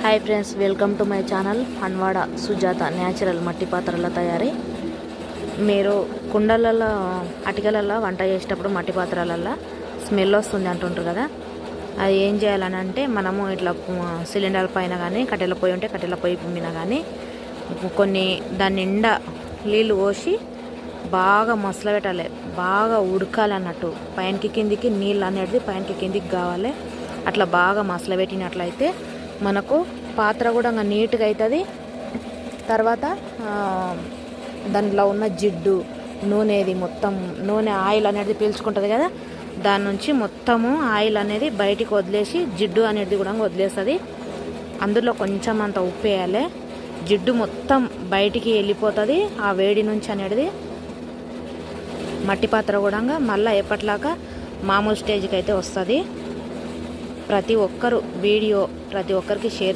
Hi friends, welcome to my channel Hanwada Sujatha natural మట్టి పాత్రల తయారీ. మీరు కుండలలో అటికలలో వంట చేసేటప్పుడు మట్టి పాత్రలలో స్మెల్ వస్తుంది అంటుంటారు కదా. అది ఏం చేయాలని అంటే, మనము ఇట్లా సిలిండర్ పైన కానీ కట్టెల పొయ్యి ఉంటే కట్టెల పొయ్యి మీద కానీ కొన్ని దాని నిండా నీళ్ళు పోసి బాగా మసల పెట్టాలి, బాగా ఉడకాలన్నట్టు. పైనకి కిందికి నీళ్ళు అనేది పైనకి కిందికి కావాలి. అట్లా బాగా మసల పెట్టినట్లయితే మనకు పాత్ర కూడా నీట్గా అవుతుంది. తర్వాత దాంట్లో ఉన్న జిడ్డు నూనెది మొత్తం నూనె ఆయిల్ అనేది పీల్చుకుంటుంది కదా, దాని నుంచి మొత్తము ఆయిల్ అనేది బయటికి వదిలేసి జిడ్డు అనేది కూడా వదిలేస్తుంది. అందులో కొంచెం అంత ఉప్పు వేయాలి, జిడ్డు మొత్తం బయటికి వెళ్ళిపోతుంది ఆ వేడి నుంచి అనేది. మట్టి పాత్ర కూడా మళ్ళీ ఎప్పట్లాగా మామూలు స్టేజ్కి అయితే వస్తుంది. ప్రతి ఒక్కరు వీడియో ప్రతి ఒక్కరికి షేర్